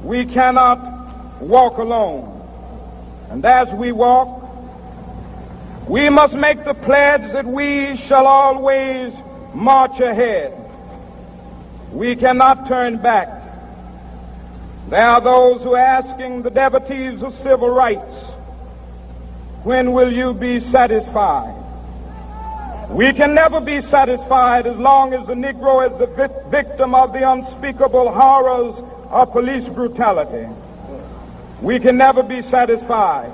we cannot walk alone. And as we walk, we must make the pledge that we shall always march ahead. We cannot turn back. There are those who are asking the devotees of civil rights, when will you be satisfied? We can never be satisfied as long as the Negro is the victim of the unspeakable horrors of police brutality. We can never be satisfied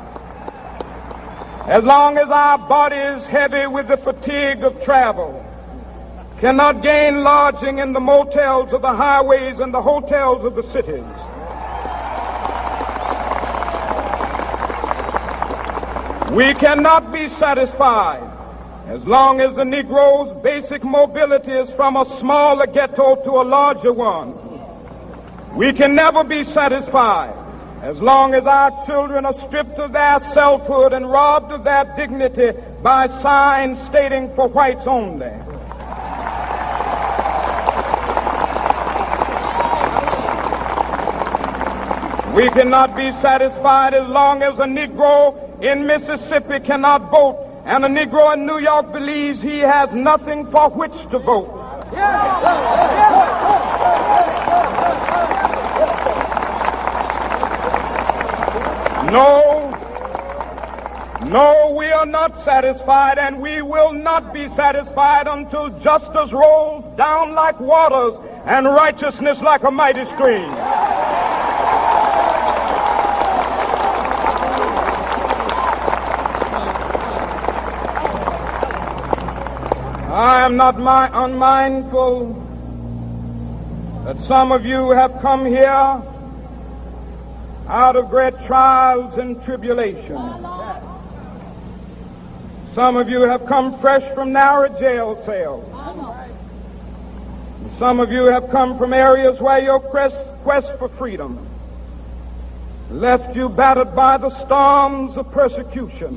as long as our body is heavy with the fatigue of travel, cannot gain lodging in the motels of the highways and the hotels of the cities. We cannot be satisfied as long as the Negro's basic mobility is from a smaller ghetto to a larger one. We can never be satisfied as long as our children are stripped of their selfhood and robbed of their dignity by signs stating for whites only. We cannot be satisfied as long as a Negro in Mississippi cannot vote and a Negro in New York believes he has nothing for which to vote. No, we are not satisfied, and we will not be satisfied until justice rolls down like waters and righteousness like a mighty stream. I am not unmindful that some of you have come here out of great trials and tribulations. Some of you have come fresh from narrow jail cells. Some of you have come from areas where your quest for freedom left you battered by the storms of persecution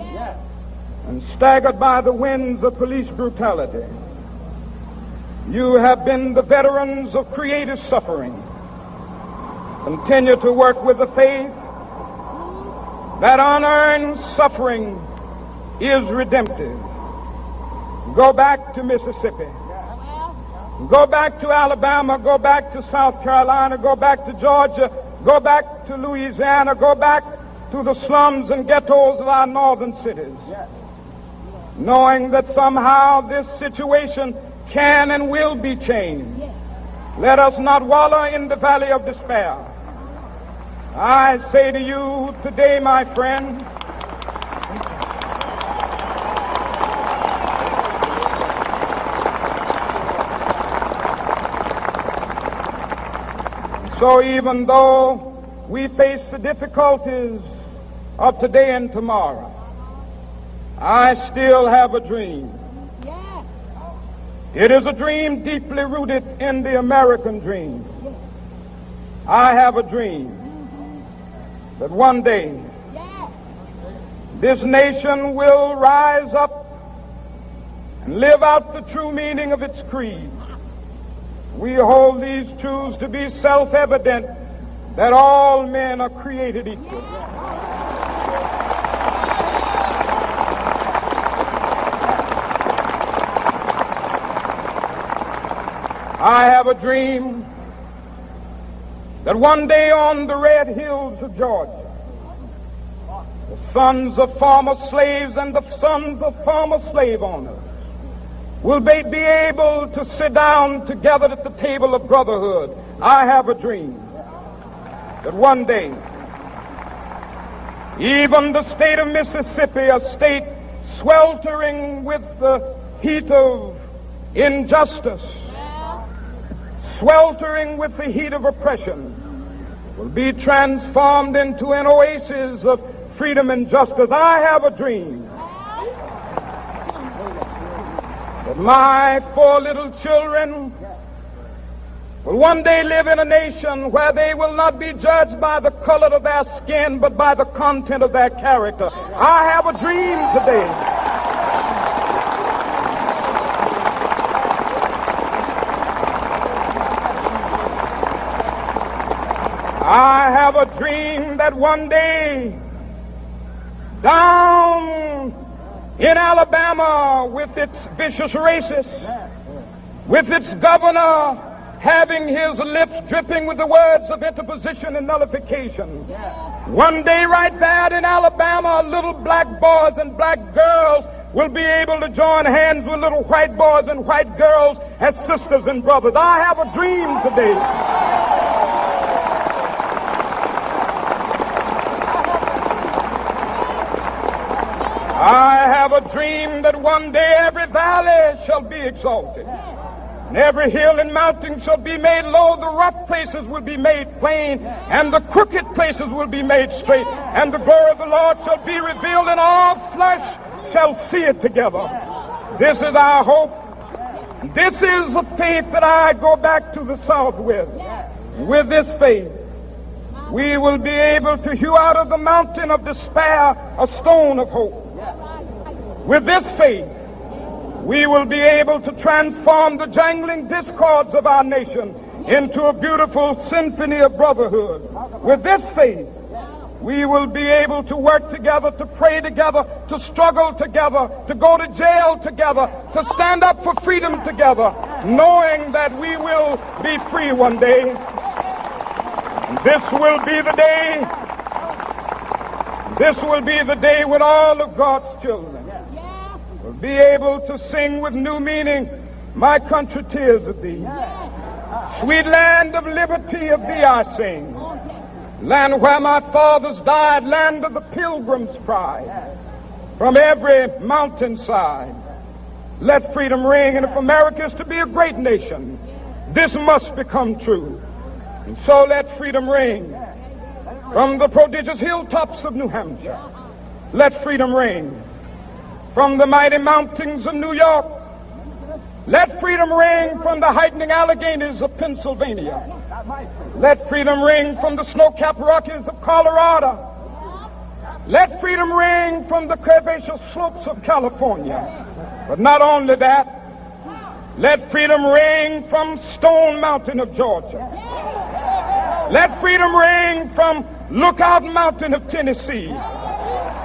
and staggered by the winds of police brutality. You have been the veterans of creative suffering. Continue to work with the faith that unearned suffering is redemptive. Go back to Mississippi. Go back to Alabama. Go back to South Carolina. Go back to Georgia. Go back to Louisiana. Go back to the slums and ghettos of our northern cities. Knowing that somehow this situation can and will be changed. Let us not wallow in the valley of despair. I say to you today, my friend, so even though we face the difficulties of today and tomorrow, I still have a dream. It is a dream deeply rooted in the American dream. I have a dream that one day this nation will rise up and live out the true meaning of its creed. We hold these truths to be self-evident, that all men are created equal. I have a dream that one day on the red hills of Georgia, the sons of former slaves and the sons of former slave owners will be able to sit down together at the table of brotherhood. I have a dream that one day, even the state of Mississippi, a state sweltering with the heat of injustice, sweltering with the heat of oppression, will be transformed into an oasis of freedom and justice. I have a dream that my 4 little children will one day live in a nation where they will not be judged by the color of their skin, but by the content of their character. I have a dream today. I have a dream that one day, down in Alabama, with its vicious racists, with its governor having his lips dripping with the words of interposition and nullification, one day right there in Alabama, little black boys and black girls will be able to join hands with little white boys and white girls as sisters and brothers. I have a dream today. I have a dream that one day every valley shall be exalted, and every hill and mountain shall be made low. The rough places will be made plain, and the crooked places will be made straight, and the glory of the Lord shall be revealed, and all flesh shall see it together. This is our hope. This is a faith that I go back to the South with. With this faith, we will be able to hew out of the mountain of despair a stone of hope. With this faith, we will be able to transform the jangling discords of our nation into a beautiful symphony of brotherhood. With this faith, we will be able to work together, to pray together, to struggle together, to go to jail together, to stand up for freedom together, knowing that we will be free one day. This will be the day. This will be the day when all of God's children will be able to sing with new meaning, "My country, tears of thee. Sweet land of liberty, of thee I sing. Land where my fathers died, land of the pilgrim's pride. From every mountainside, let freedom ring. And if America is to be a great nation, this must become true. And so let freedom ring. From the prodigious hilltops of New Hampshire, let freedom ring. From the mighty mountains of New York, let freedom ring. From the heightening Alleghenies of Pennsylvania, let freedom ring. From the snow-capped Rockies of Colorado, let freedom ring. From the curvaceous slopes of California. But not only that, let freedom ring from Stone Mountain of Georgia. Let freedom ring from Lookout Mountain of Tennessee.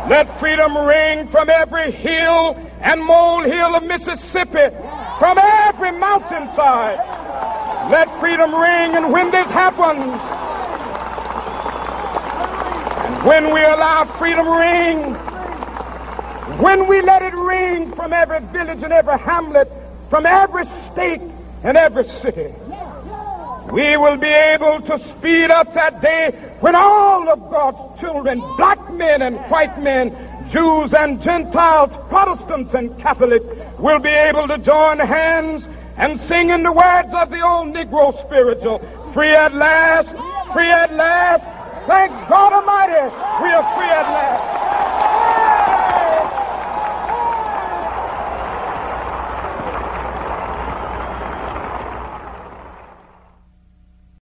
Let freedom ring from every hill and molehill of Mississippi, from every mountainside. Let freedom ring. And when this happens, and when we allow freedom ring, when we let it ring from every village and every hamlet, from every state and every city, we will be able to speed up that day when all of God's children, black men and white men, Jews and Gentiles, Protestants and Catholics, will be able to join hands and sing in the words of the old Negro spiritual, "Free at last, free at last. Thank God Almighty, we are free at last."